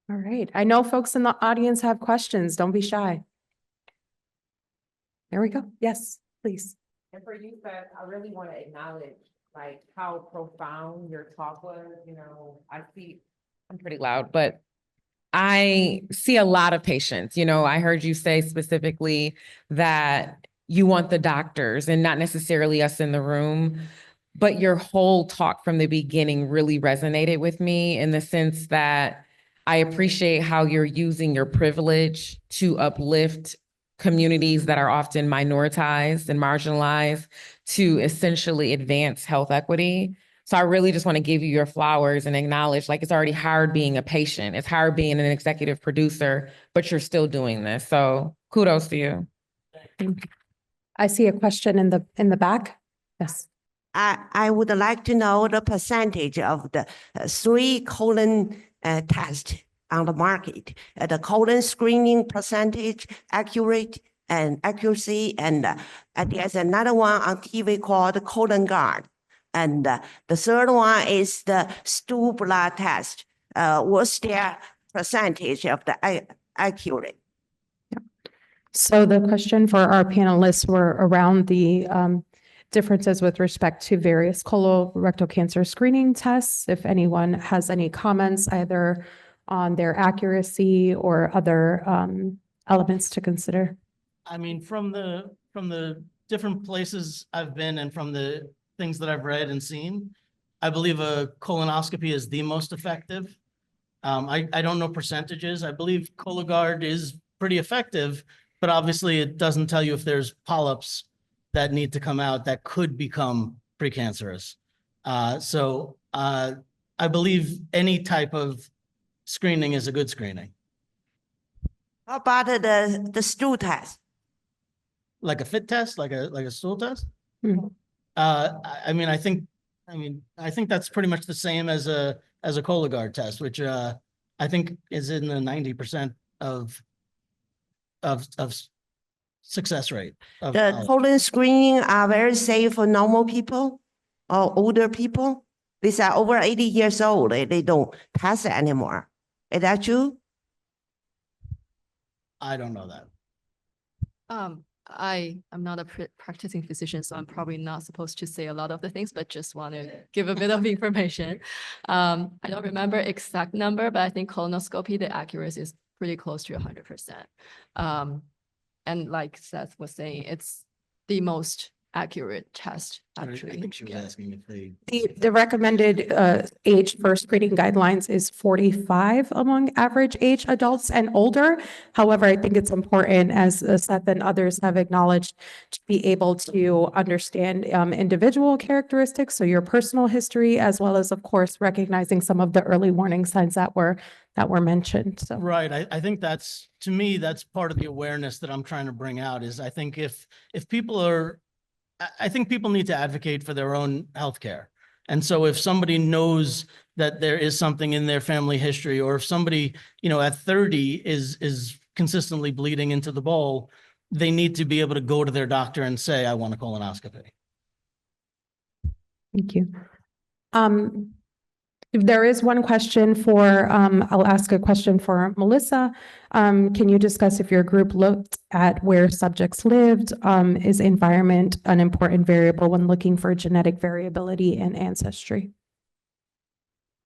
All right. I know folks in the audience have questions. Don't be shy. There we go. Yes, please. And for you, Beth, I really want to acknowledge like how profound your talk was. You know, I'm pretty loud, but I see a lot of patients. You know, I heard you say specifically that you want the doctors and not necessarily us in the room, but your whole talk from the beginning really resonated with me in the sense that I appreciate how you're using your privilege to uplift communities that are often minoritized and marginalized to essentially advance health equity. So I really just want to give you your flowers and acknowledge, like, it's already hard being a patient. It's hard being an executive producer, but you're still doing this. So kudos to you. I see a question in the back. Yes. I would like to know the percentage of the 3 colon test on the market. The colon screening percentage, accuracy, and there's another one on TV called Colon Guard. And the third one is the stool blood test. What's their percentage of the accurate? So the question for our panelists were around the differences with respect to various colorectal cancer screening tests. If anyone has any comments either on their accuracy or other elements to consider. I mean, from the different places I've been and from the things that I've read and seen, I believe a colonoscopy is the most effective. I don't know percentages. I believe Cologuard is pretty effective, but obviously it doesn't tell you if there's polyps that need to come out that could become precancerous. So I believe any type of screening is a good screening. How about the stool test? Like a fit test, like a stool test? Mhm. I mean, I think that's pretty much the same as a Cologuard test, which I think is in the 90% of success rate. The colon screening are very safe for normal people or older people. These are over 80 years old. They don't test anymore. Is that true? I don't know that. I am not a practicing physician, so I'm probably not supposed to say a lot of the things, but just want to give a bit of information. I don't remember exact number, but I think colonoscopy, the accuracy is pretty close to 100%. And like Seth was saying, it's the most accurate test, actually. I think she was asking if they. The recommended age for screening guidelines is 45 among average age adults and older. However, I think it's important, as Seth and others have acknowledged, to be able to understand individual characteristics, so your personal history, as well as, of course, recognizing some of the early warning signs that were mentioned. So. Right. I think that's, to me, that's part of the awareness that I'm trying to bring out is I think if people are, I think people need to advocate for their own healthcare. And so if somebody knows that there is something in their family history, or if somebody, you know, at 30 is consistently bleeding into the bowl, they need to be able to go to their doctor and say, I want a colonoscopy. Thank you. There is one question for, I'll ask a question for Melissa. Can you discuss if your group looked at where subjects lived? Is environment an important variable when looking for genetic variability in ancestry?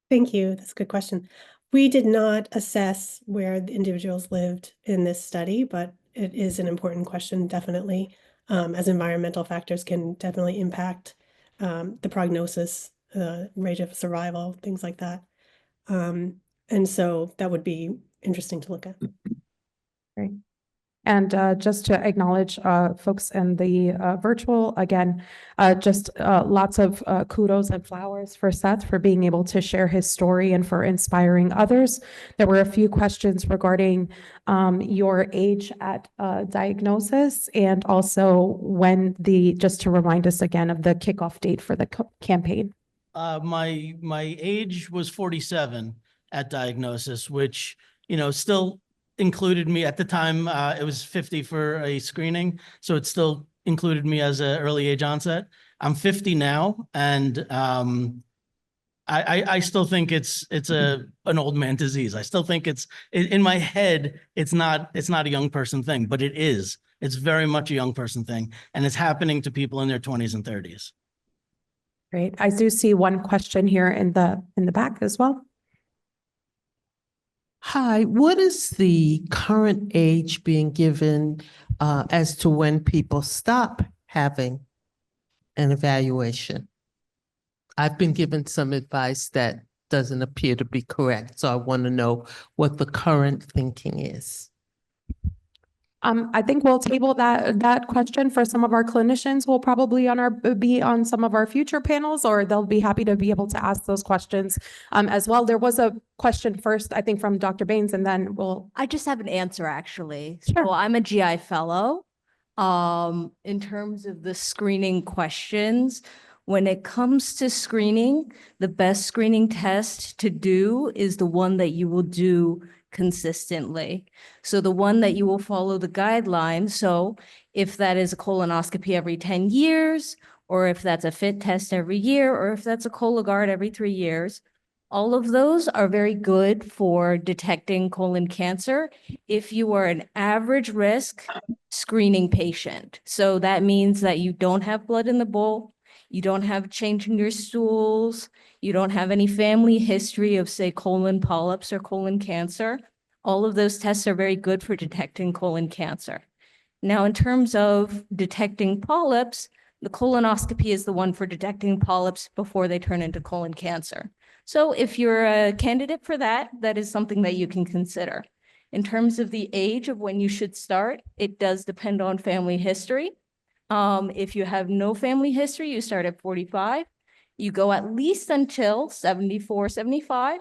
Thank you. That's a good question. We did not assess where the individuals lived in this study, but it is an important question, definitely, as environmental factors can definitely impact the prognosis, rate of survival, things like that. And so that would be interesting to look at. Great. And just to acknowledge folks in the virtual, again, just lots of kudos and flowers for Seth for being able to share his story and for inspiring others. There were a few questions regarding your age at diagnosis, and also when just to remind us again of the kickoff date for the campaign. My age was 47 at diagnosis, which, you know, still included me at the time. It was 50 for a screening, so it still included me as an early age onset. I'm 50 now, and I still think it's an old man disease. I still think in my head, it's not a young person thing, but it is. It's very much a young person thing, and it's happening to people in their 20s and 30s. Great. I do see one question here in the back as well. Hi, what is the current age being given as to when people stop having an evaluation? I've been given some advice that doesn't appear to be correct, so I want to know what the current thinking is. I think we'll table that question for some of our clinicians who will probably be on some of our future panels, or they'll be happy to be able to ask those questions as well. There was a question first, I think, from Dr. Baines, and then we'll. I just have an answer, actually. Sure. So I'm a GI fellow. In terms of the screening questions, when it comes to screening, the best screening test to do is the one that you will do consistently. So the one that you will follow the guidelines. So if that is a colonoscopy every 10 years, or if that's a FIT test every year, or if that's a Cologuard every 3 years, all of those are very good for detecting colon cancer if you are an average risk screening patient. So that means that you don't have blood in the bowl, you don't have change in your stools, you don't have any family history of, say, colon polyps or colon cancer. All of those tests are very good for detecting colon cancer. Now, in terms of detecting polyps, the colonoscopy is the one for detecting polyps before they turn into colon cancer. So if you're a candidate for that, that is something that you can consider. In terms of the age of when you should start, it does depend on family history. If you have no family history, you start at 45. You go at least until 74, 75.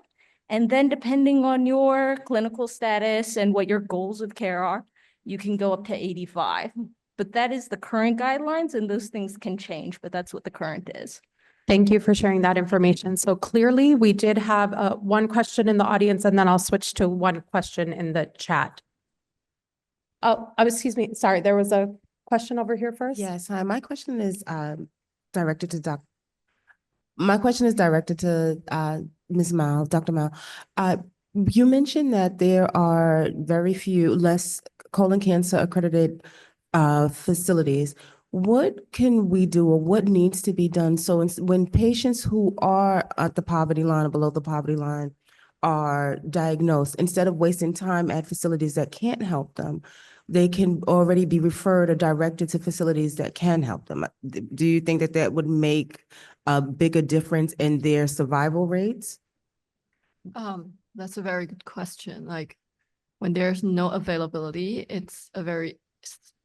And then depending on your clinical status and what your goals of care are, you can go up to 85. But that is the current guidelines, and those things can change, but that's what the current is. Thank you for sharing that information. So clearly, we did have one question in the audience, and then I'll switch to one question in the chat. Oh, excuse me. Sorry, there was a question over here first. Yes, hi. My question is directed to Ms. Mao, Dr. Mao. You mentioned that there are very few less colon cancer accredited facilities. What can we do, or what needs to be done so when patients who are at the poverty line or below the poverty line are diagnosed, instead of wasting time at facilities that can't help them, they can already be referred or directed to facilities that can help them? Do you think that that would make a bigger difference in their survival rates? That's a very good question. Like, when there's no availability, it's a very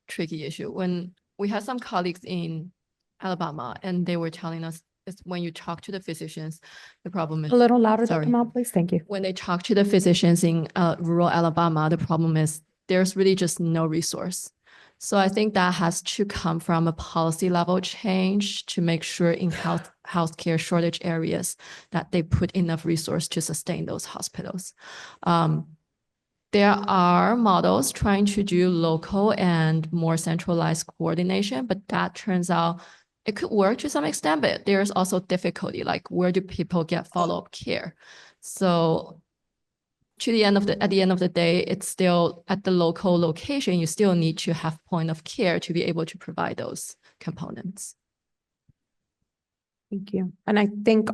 tricky issue. When we had some colleagues in Alabama, and they were telling us when you talk to the physicians, the problem is— A little louder, Sorry. Dr. Mao, please. Thank you. When they talk to the physicians in rural Alabama, the problem is there's really just no resource. So I think that has to come from a policy level change to make sure in healthcare shortage areas that they put enough resource to sustain those hospitals. There are models trying to do local and more centralized coordination, but that turns out it could work to some extent, but there's also difficulty, like where do people get follow-up care? So at the end of the day, it's still at the local location, you still need to have point of care to be able to provide those components. Thank you. And I think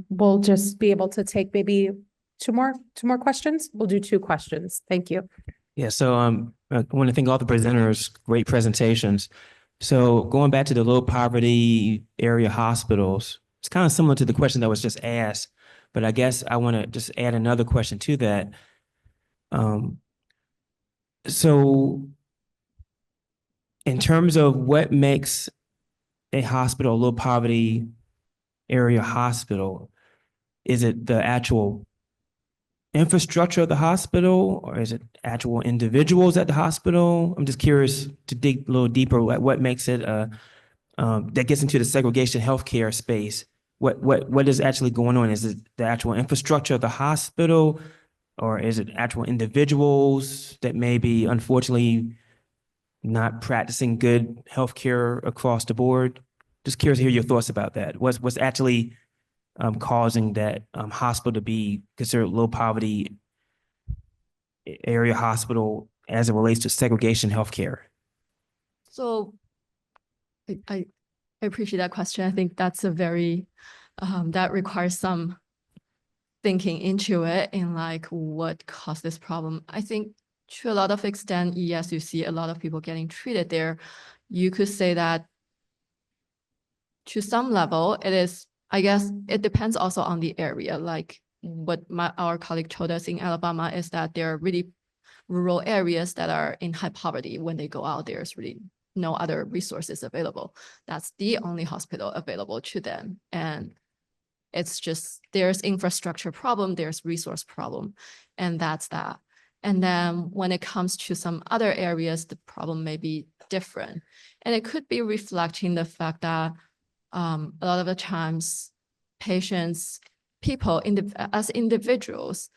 we'll just be able to take maybe two more questions. We'll do 2 questions. Thank you. Yeah, so I want to thank all the presenters, great presentations. So going back to the low poverty area hospitals, it's kind of similar to the question that was just asked, but I guess I want to just add another question to that. So in terms of what makes a hospital, a low poverty area hospital, is it the actual infrastructure of the hospital, or is it actual individuals at the hospital? I'm just curious to dig a little deeper. What makes it that gets into the segregation healthcare space? What is actually going on? Is it the actual infrastructure of the hospital, or is it actual individuals that may be unfortunately not practicing good healthcare across the board? Just curious to hear your thoughts about that. What's actually causing that hospital to be considered low poverty area hospital as it relates to segregation healthcare? So I appreciate that question. I think that's a very, that requires some thinking into it and like what caused this problem. I think to a lot of extent, yes, you see a lot of people getting treated there. You could say that to some level, it is, I guess it depends also on the area. Like what our colleague told us in Alabama is that there are really rural areas that are in high poverty. When they go out, there's really no other resources available. That's the only hospital available to them. And it's just, there's infrastructure problem, there's resource problem, and that's that. And then when it comes to some other areas, the problem may be different. And it could be reflecting the fact that a lot of the times patients, people as individuals,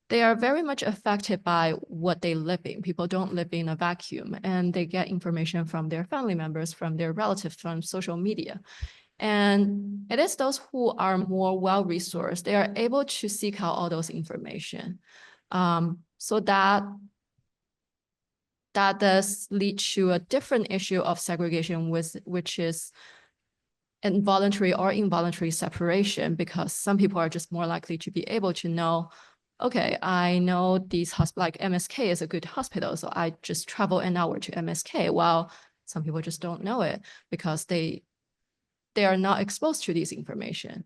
they are very much affected by what they live in. People don't live in a vacuum, and they get information from their family members, from their relatives, from social media. And it is those who are more well-resourced, they are able to seek out all those information. So that does lead to a different issue of segregation, which is involuntary or involuntary separation, because some people are just more likely to be able to know, okay, I know these hospitals, like MSK is a good hospital, so I just travel an hour to MSK, while some people just don't know it because they are not exposed to this information.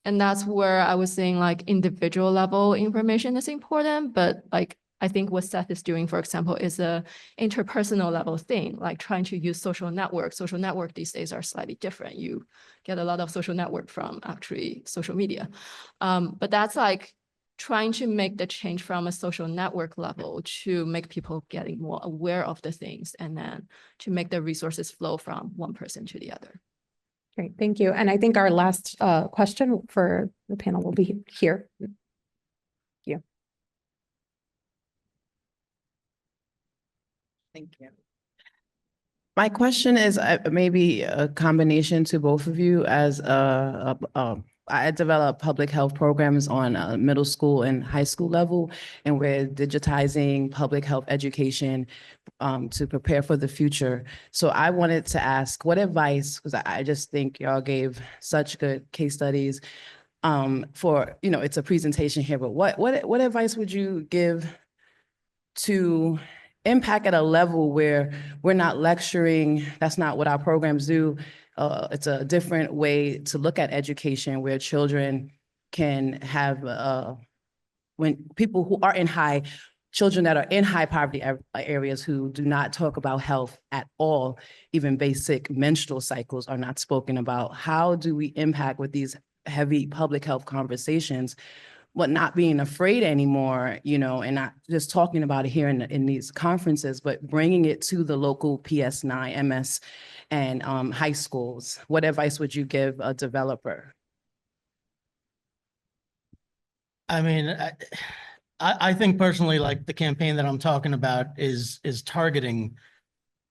And that's where I was saying like individual level information is important, but like I think what Seth is doing, for example, is a interpersonal level thing, like trying to use social networks. Social network these days are slightly different. You get a lot of social network from actually social media. But that's like trying to make the change from a social network level to make people getting more aware of the things, and then to make the resources flow from one person to the other. Great, thank you. And I think our last question for the panel will be here. Thank you. Thank you. My question is maybe a combination to both of you. As I develop public health programs on middle school and high school level, and we're digitizing public health education to prepare for the future. So I wanted to ask, what advice, because I just think y'all gave such good case studies for, you know, it's a presentation here, but what advice would you give to impact at a level where we're not lecturing? That's not what our programs do. It's a different way to look at education, where children can have, when people who are children that are in high poverty areas who do not talk about health at all, even basic menstrual cycles are not spoken about. How do we impact with these heavy public health conversations, but not being afraid anymore, you know, and not just talking about it here in these conferences, but bringing it to the local PS9, MS, and high schools? What advice would you give a developer? I mean, I think personally, like the campaign that I'm talking about is targeting,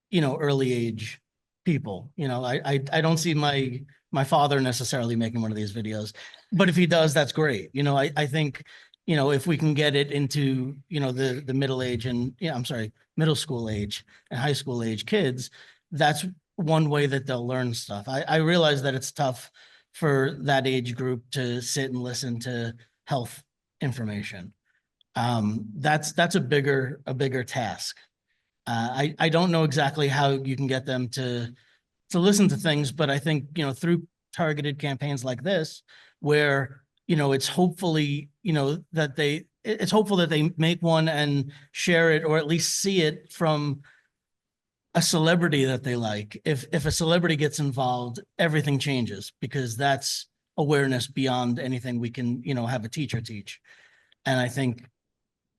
you know, early age people. You know, I don't see my father necessarily making one of these videos, but if he does, that's great. You know, I think, you know, if we can get it into, you know, the middle age and, yeah, I'm sorry, middle school age and high school age kids, that's one way that they'll learn stuff. I realize that it's tough for that age group to sit and listen to health information. That's a bigger task. I don't know exactly how you can get them to listen to things, but I think, you know, through targeted campaigns like this, where, you know, it's hopefully, you know, that it's hopeful that they make one and share it, or at least see it from a celebrity that they like. If a celebrity gets involved, everything changes, because that's awareness beyond anything we can, you know, have a teacher teach. And I think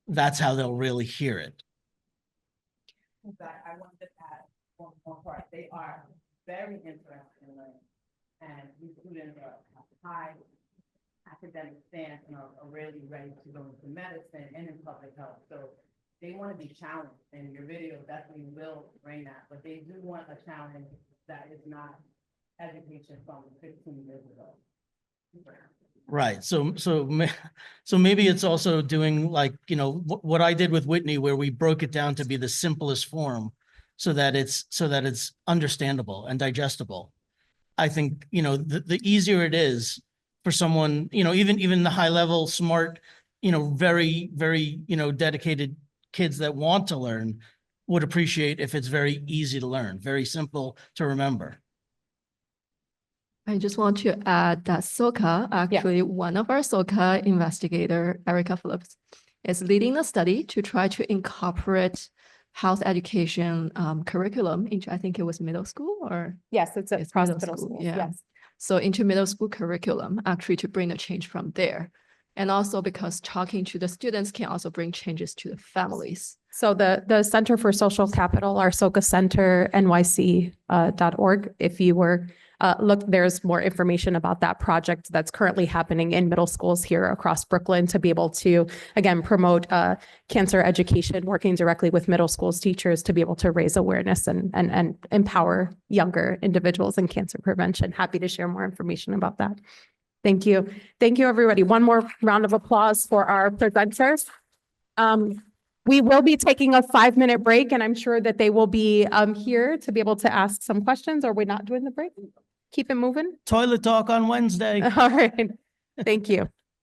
that's how they'll really hear it. I wanted to add one more part. They are very interested in learning, and these students are high academic stance and are really ready to go into medicine and in public health. So they want to be challenged, and your video definitely will bring that. But they do want a challenge that is not education from 15 years ago. Right. So maybe it's also doing like, what I did with Whitney, where we broke it down to be the simplest form so that it's understandable and digestible. I think, the easier it is for someone, even the high level, smart, very, very, dedicated kids that want to learn would appreciate if it's very easy to learn, very simple to remember. I just want to add that SOCA, actually, one of our SOCA investigator, Erica Phillips, is leading the study to try to incorporate health education curriculum into, I think it was middle school or? Yes, it's across middle middle school, schools, yeah. yes. So into middle school curriculum, actually to bring the change from there. And also because talking to the students can also bring changes to the families. So the Center for Social Capital, our SOCA Center, NYC.org, if you were, look, there's more information about that project that's currently happening in middle schools here across Brooklyn to be able to, again, promote cancer education, working directly with middle schools teachers to be able to raise awareness and empower younger individuals in cancer prevention. Happy to share more information about that. Thank you. Thank you, everybody. One more round of applause for our presenters. We will be taking a 5-minute break, and I'm sure that they will be here to be able to ask some questions. Are we not doing the break? Keep it moving. Toilet talk on Wednesday. All right. Thank you.